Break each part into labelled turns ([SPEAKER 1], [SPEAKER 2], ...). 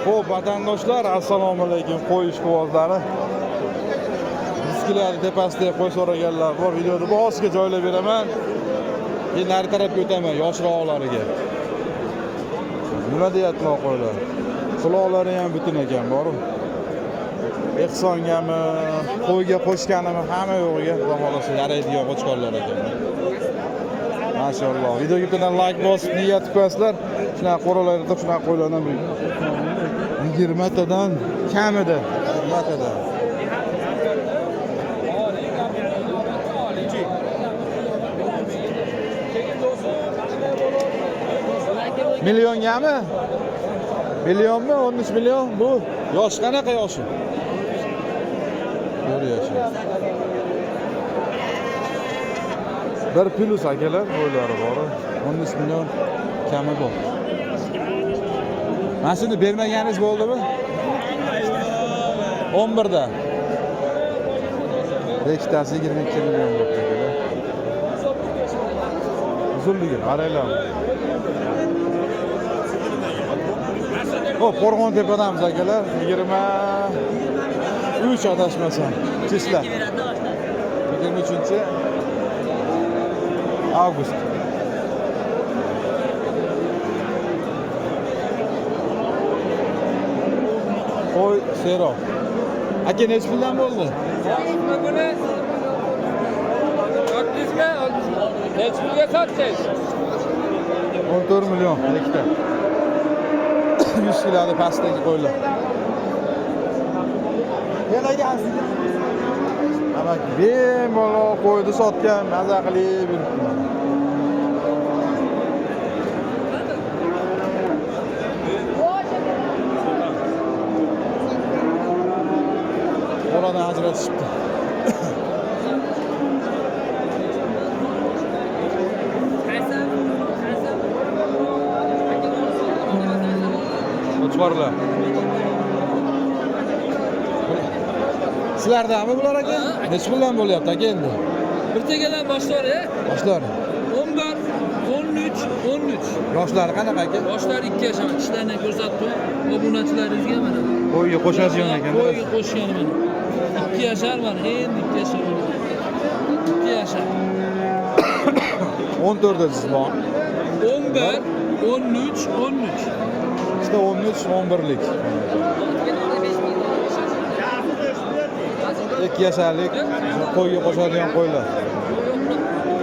[SPEAKER 1] Xo'p, vatandoshlar, assalomu alaykum. Qo'y ishqibozlari. Disklarni tepasida qo'y so'raganlar bor. Videoni bosqichga joylab beraman. Keyin nari tarafga o'taman, yoshroqlariga. Nima deyaptilar qo'ylar? Quloqlari ham butun ekan, bor. Ehsongami, qo'yga qo'shganimi hamma yo'g'iga, xudo xolasa yaraydigan qo'chqorlar ekan. Maşallah. Videoga bittadan like bosib niyat qo'yasizlar. Shunaqa qo'ralarda shunaqa qo'ylardan 20 tadan kamida 20 tadan. Milyongami? Millionmi? 13 million bu. Yosh qanaqa yoshi? 4 yosh. Bir plus akalar qo'ylari bor. 13 million kami bor. Mana shuni bermaganingiz bo'ldimi? 11 da. Rechtasi 22 million bo'ldi akalar. Uzunligi qaranglar. Hop, Qo'rg'ontepadamiz akalar. 23 adashmasam. Chishla. 23 avgust. Qo'y sero. Aka necha puldan bo'ldi?
[SPEAKER 2] Buni 400 ga, 600. Necha pulga sotdingiz?
[SPEAKER 1] 14 million ikkita. 100 kiloda pastdagi qo'ylar. Ama bemalol qo'ydi sotgan, maza qilib yuribdi. Oradan ajratishibdi. Qo'chqorlar. Sizlardami bular aka? Necha puldan bo'lyapti aka endi?
[SPEAKER 2] Bir tegadan boshlar,
[SPEAKER 1] Yoshlar.
[SPEAKER 2] 11, 13, 13.
[SPEAKER 1] Yoshlari qanaqa aka?
[SPEAKER 2] Yoshlar 2 yosh, ishlarni ko'rsatdim. Obunachilaringizga mana.
[SPEAKER 1] Qo'yga qo'shadigan ekan.
[SPEAKER 2] Qo'yga qo'shgan mana. 2 yoshar mana, endi 2 yoshar. 2 yoshar.
[SPEAKER 1] 14 dediniz bu.
[SPEAKER 2] 11, 13, 13.
[SPEAKER 1] İşte 13, 11'lik. 2 yaşarlik qo'yga qo'shadigan qo'ylar.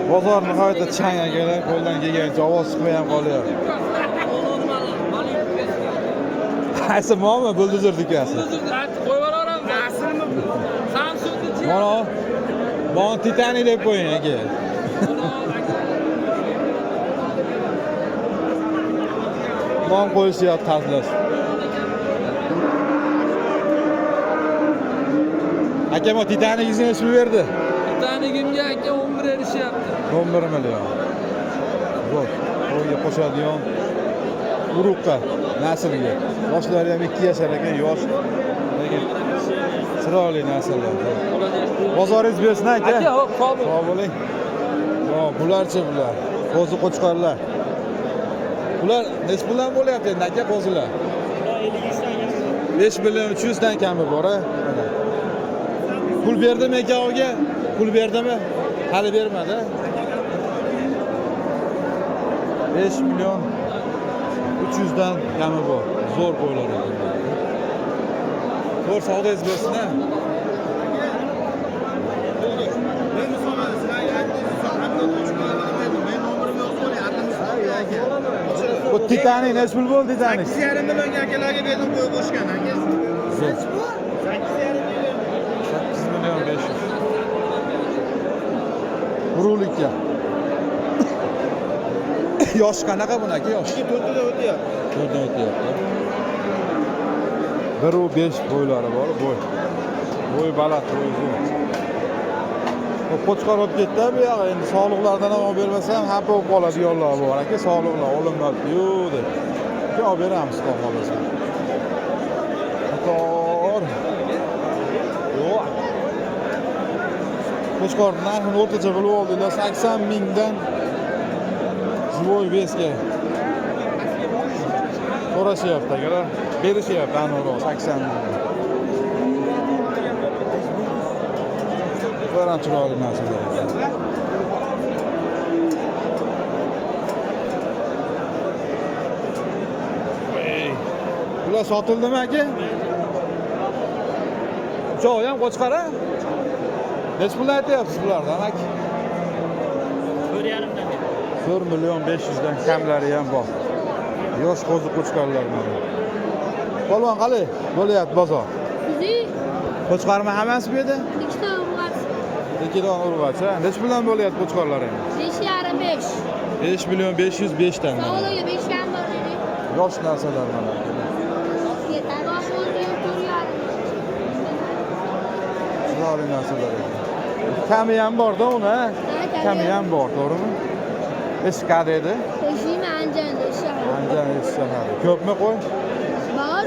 [SPEAKER 1] Bozor nihoyatda chang akalar, qo'ldan kelgancha ovoz chiqmay ham qolyapti. Qaysi mo'mi buldozor dikasi?
[SPEAKER 2] Qo'yib yuboramiz. Aslimi bu? Samsung'ni.
[SPEAKER 1] Mana Bon Titanic deb qo'ying aka. Nom qo'yishyapti tazlash. Aka mo Titanic'ingizni nechga berdi?
[SPEAKER 2] Titanic'imga aka 11 erishyapti.
[SPEAKER 1] 11 million. Zo'r. Qo'yga qo'shadigan urug'qa, naslga. Yoshlari ham 2 yashar ekan, yosh. Lekin chiroyli nasllar. Bozoringiz bersin aka.
[SPEAKER 2] Aka, hop, sog'
[SPEAKER 1] bo'ling. Yo, bularchi bular. Qo'zi qo'chqorlar. Bular nech puldan bo'lyapti endi aka qo'zilar? 5 million 300 dan kami bor, a? Pul berdimi akaga? Pul berdimi? Hali bermadi. 5 million 300 dan kami bor. Zo'r qo'ylar ekan. Zo'r savdoyingiz bersin, a? Bu Titanic nech pul bo'ldi Titanic?
[SPEAKER 3] 8,5 million akalarga berdim qo'y qo'shgan aka.
[SPEAKER 1] 8,5 million 500. Urulikka. Yosh qanaqa buni aka yosh?
[SPEAKER 3] 4da o'tyapti.
[SPEAKER 1] 4da o'tyapti. 1.5 bo'ylari bor, bo'y. Bo'y baland, bo'y zo'r. Qo'chqor olib ketdi bu yoq, endi sog'liqlardan ham olib bermasam, hamma bo'lib qoladi yo'llar bor aka, sog'liqlar olinmadi. Yo'q deb. Keyin olib beramiz, xudo xolasa. Qator. Yo'q. Qo'chqor narxini o'rtacha bilib oldilar, 80 mingdan Zvoy besga. so'rashyapti akalar. Berishyapti aniqroq 80 ming. Ko'ran chiroyli narsalar ekan. Bular sotildimi aka? Uchoq ham qo'chqar a? Nech pul aytyapsiz bulardan aka? 4 million 500 dan kamlari ham bor. Yosh qo'zi qo'chqarlar mana. Polvon qalay? Bo'lyapti bozor. Qo'chqarmi hammasi bu yerda?
[SPEAKER 4] Ikkita urg'ach.
[SPEAKER 1] Ikkidan urg'ach, ha? Nech puldan bo'lyapti qo'chqarlar endi?
[SPEAKER 4] 5,5.
[SPEAKER 1] 5 million 500 5 dan.
[SPEAKER 4] Sog'ligiga 5 kam bor edi.
[SPEAKER 1] Yosh narsalar mana. Chiroyli narsalar ekan. Kami ham bor-da uni, ha? Kami ham bor, to'g'rimi? Eskada edi.
[SPEAKER 4] Eshikmi Anjanda shahar.
[SPEAKER 1] Anjan shahar. Ko'pmi qo'y?
[SPEAKER 4] Bor.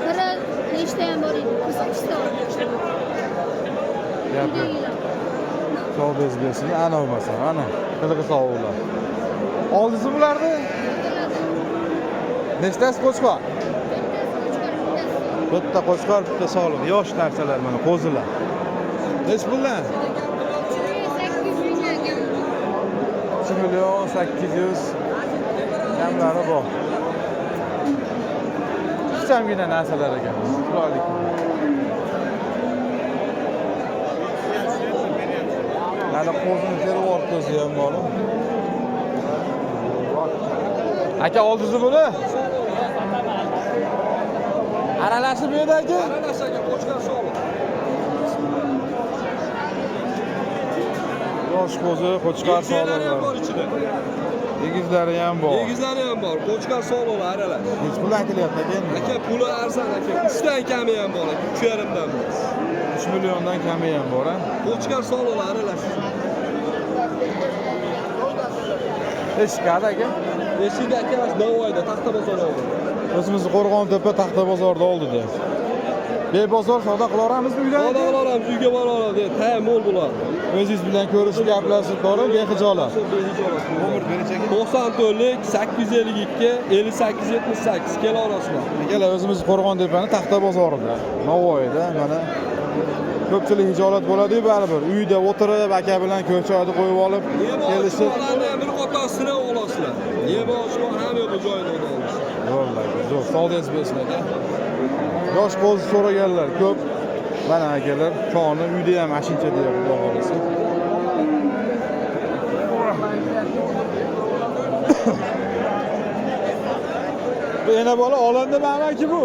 [SPEAKER 4] Biri nechta ham bor edi? 48 ta.
[SPEAKER 1] Gapi. Sog' bezbesin, ana bo'lmasa, ana. Qiliqi sovuqlar. Oldisi bularni? Nechtasi qo'chqor? Bitta qo'chqor, bitta sog'liq. Yosh narsalar mana, qo'zilar. Nech puldan? 3 million 800 kamlari bor. Kichkina narsalar ekan. Chiroyli. Mana qo'zini terib o'rtasi ham bor. Aka oldisi buni? Aralashib edi-ku.
[SPEAKER 3] Aralashgan qo'chqar sog'liq.
[SPEAKER 1] Yosh qo'zi, qo'chqar
[SPEAKER 3] Egizlari ham bor
[SPEAKER 1] sog'liq.
[SPEAKER 3] ichida.
[SPEAKER 1] Egizlari ham bor.
[SPEAKER 3] Egizlari ham bor. Qo'chqar sog'liq aralash.
[SPEAKER 1] Hech pul aytilyapti aka.
[SPEAKER 3] Aka puli arzon aka. 3 dan kami ham bor aka. 3,5 dan.
[SPEAKER 1] 3 milliondan kami ham bor, ha?
[SPEAKER 3] Qo'chqar sog'liq aralash.
[SPEAKER 1] Eshikada aka.
[SPEAKER 3] Eshikda aka mana Navoiyda taxta bozor oldi.
[SPEAKER 1] O'zimizni Qo'rg'ontepa taxta bozorda oldida. Bebozor savdo qilaveramizmi uydan?
[SPEAKER 3] Savdo qilamiz, uyga bora oladi. Tayyor mo'l bo'ladi.
[SPEAKER 1] O'zingiz bilan ko'rishib gaplashib ko'ring, behijolat.
[SPEAKER 3] Nomer berich aka. 94lik 852 5878 kela olasizlar.
[SPEAKER 1] Akalar, o'zimiz Qo'rg'ontepani taxta bozorida, Navoiyda mana ko'pchilik hijolat bo'ladi-yu baribir. Uyda o'tirib, aka bilan ko'chada qo'yib olib, kelishib
[SPEAKER 3] Kelishib bir qatorasini olasizlar. Yeb-ochma ham yo'q joyida olasiz.
[SPEAKER 1] Vallahi, zo'r. Savdoyingiz bersin aka. Yosh qo'zi so'raganlar ko'p. Mana akalar, koni uyda ham mashincha deyapti, xudo xolisa. Bu yana bola olandimi amaki bu?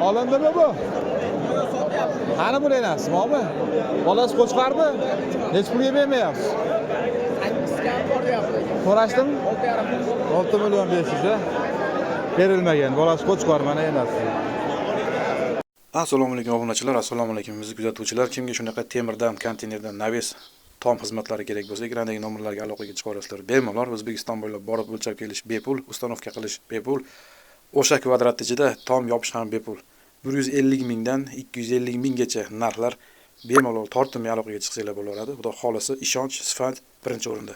[SPEAKER 1] Olandimi bu? Qani bu enasimi, obi? Bolasi qo'chqarmi? Nech pulga bermayapsiz? So'rashdimi? 6 million 500 a? Berilmagan. Bolasi qo'chqar mana enasi.
[SPEAKER 5] Assalomu alaykum obunachilar, assalomu alaykum bizni kuzatuvchilar. Kimga shunaqa temirdan, konteynerdan, naves tom xizmatlari kerak bo'lsa, ekrandagi nomerlarga aloqaga chiqa olasizlar. Bemalol O'zbekiston bo'ylab borib o'lchab kelish bepul, ustanovka qilish bepul. O'sha kvadrat ichida tom yopish ham bepul. 150 mingdan 250 minggacha narxlar bemalol tortinmay aloqaga chiqsanglar bo'laveradi. Xudo xolisi, ishonch, sifat birinchi o'rinda.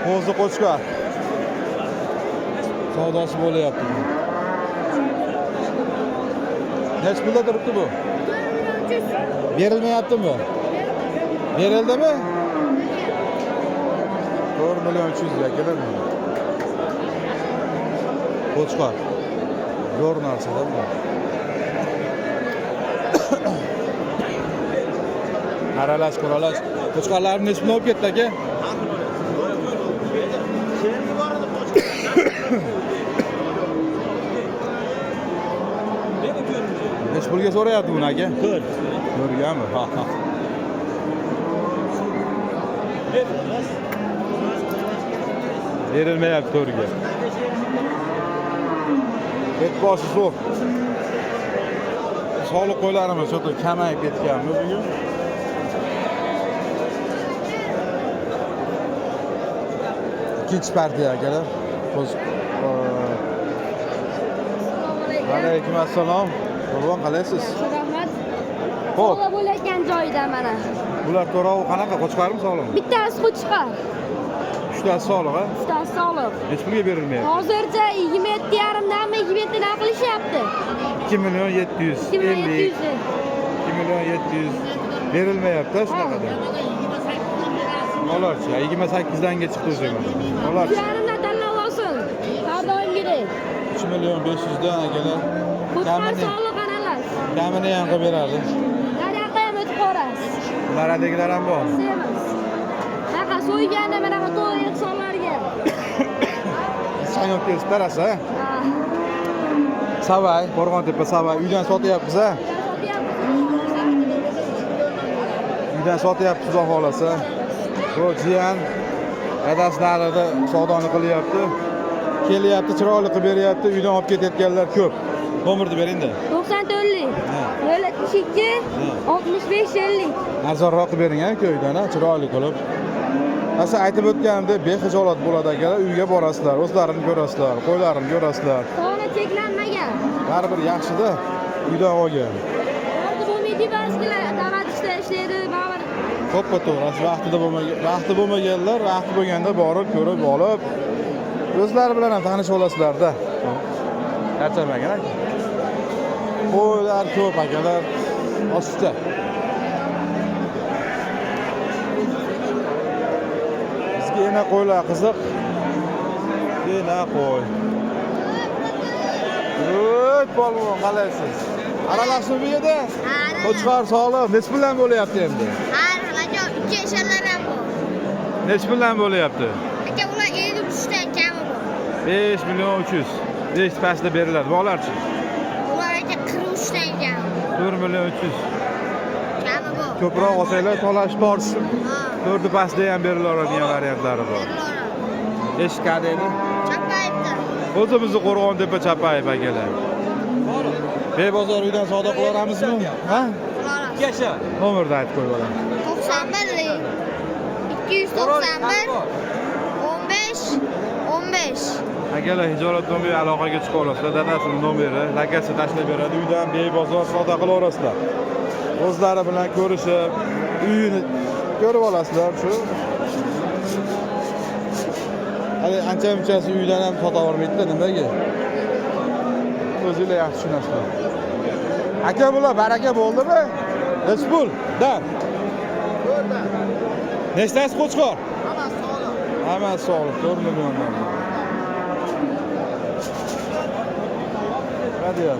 [SPEAKER 1] Qo'zi qo'chqar. Savdosi bo'lyapti. Nech pulda turibdi bu? Berilmayaptimi? Berildimi? 4 million 300 ga keladimi? Qo'chqar. Zo'r narsalar bu. Aralash, quralash. Qo'chqarlarni nech pul olib ketdi aka? Nech pulga so'rayapti buni aka? 4. 4gami? Ha, ha. Berilmayapti 4ga. Et boshi zo'r. Sog'liq qo'ylarimiz juda kamayib ketganmi bugun? İkinci partiya akalar. Alaykum assalom. Bobon qalaysiz?
[SPEAKER 4] Rahmat.
[SPEAKER 1] Xo'p,
[SPEAKER 4] Sog'la bo'layotgan joyida mana.
[SPEAKER 1] bular to'rovi qanaqa? Qo'chqarmi sog'liqmi?
[SPEAKER 4] Bittasi qo'chqar,
[SPEAKER 1] Uchtasi sog'liq, ha?
[SPEAKER 4] bittasi sog'liq.
[SPEAKER 1] Hech pulga berilmayapti.
[SPEAKER 4] Hozircha 27,5danmi 27dan qilishyapti.
[SPEAKER 1] 2 milyon 700.
[SPEAKER 4] 2700.
[SPEAKER 1] 2 milyon 700 berilmayapti shunaqada. Molarchi 28danga chiqdi o'zi mana. Molarchi
[SPEAKER 4] Yarimdan tanlab olsin. Har doimgidek.
[SPEAKER 1] 3 milyon 500dan akalar.
[SPEAKER 4] Qo'chqar
[SPEAKER 1] Kamini
[SPEAKER 4] sog'liq analar.
[SPEAKER 1] kamini ham qilib beradi.
[SPEAKER 4] Daraqa ham o'tib qorasiz.
[SPEAKER 1] Naradagilar ham bor.
[SPEAKER 4] Sevamiz. Naqa so'yganda mana bu to'y ehsonlarga.
[SPEAKER 1] Sanyoq kelib berasiz, ha?
[SPEAKER 4] Ha.
[SPEAKER 1] Savay, Qo'rg'ontepa Savay uydan sotyapmiz, ha? Uydan sotyapmiz xudo xolasa. Bu jiyan dadasi narida savdoni qilyapti. Kelyapti, chiroyli qilib beryapti. Uydan olib ketayotganlar ko'p. Nomerni bering-da.
[SPEAKER 4] 94lik. 072 65 50.
[SPEAKER 1] Arzonroq qilib bering, ha, uydan, ha, chiroyli qilib. Asa aytib o'tganimdek, bexijolat bo'ladi akalar. Uyga borasizlar, o'zlarini ko'rasizlar, qo'ylarini ko'rasizlar.
[SPEAKER 4] Soni cheklanmagan.
[SPEAKER 1] Baribir yaxshi-da. Uydan olgan.
[SPEAKER 4] Vaqti bo'lmaydi ba'zilar taratishda ishlaydi, baribir.
[SPEAKER 1] To'ppa to'g'ri, vaqti bo'lmaganlar, vaqti bo'lganda borib, ko'rib olib, o'zlari bilan ham tanishib olasizlar-da. Charchamagin aka. Qo'ylar ko'p akalar. Oshiqcha. Bizga yana qo'ylar qiziq. Yana qo'y. Voy, polvon, qalaysiz? Aralashib bu yerda? Qo'chqor sog'liq, nech bilan bo'lyapti endi?
[SPEAKER 4] Har aka 2 yasharlar ham bor.
[SPEAKER 1] Nech bilan bo'lyapti?
[SPEAKER 4] Aka ular 53 dan kami bor.
[SPEAKER 1] 5 milyon 300. 5 pastda beriladi. Bo'larchi?
[SPEAKER 4] Ular aka 43 dan kami.
[SPEAKER 1] 4 milyon 300.
[SPEAKER 4] Kami bor.
[SPEAKER 1] Ko'proq olsanglar tolashib tortishib,
[SPEAKER 4] Ha.
[SPEAKER 1] 4 pastda ham berilaveradigan variantlari bor. Eshikadeni
[SPEAKER 4] Chapayibdi.
[SPEAKER 1] o'zimizni Qo'rg'ontepa Chapayev akalar. Bebozor uydan savdo qilaveramizmi? Ha?
[SPEAKER 3] Yasha.
[SPEAKER 1] Nomerni aytib qo'yib olam.
[SPEAKER 4] 91lik 291 15 15.
[SPEAKER 1] Akalar hijolat nomeri aloqaga chiqa olasizlar. Dadasining nomeri, lakasi tashlab beradi. Uydan bebozor savdo qilaverasizlar. O'zlari bilan ko'rishib, uyini ko'rib olasizlar shu. Hali ancha-munchasi uydan ham sotavermaydi-da, nimaga? O'zinglar yaxshi tushunasizlar. Aka bular baraka bo'ldimi? Hech pul, da. Nechtasi qo'chqor? Hammasi sog'liq. Hammasi sog'liq, 4 milliondan. Hadi ya.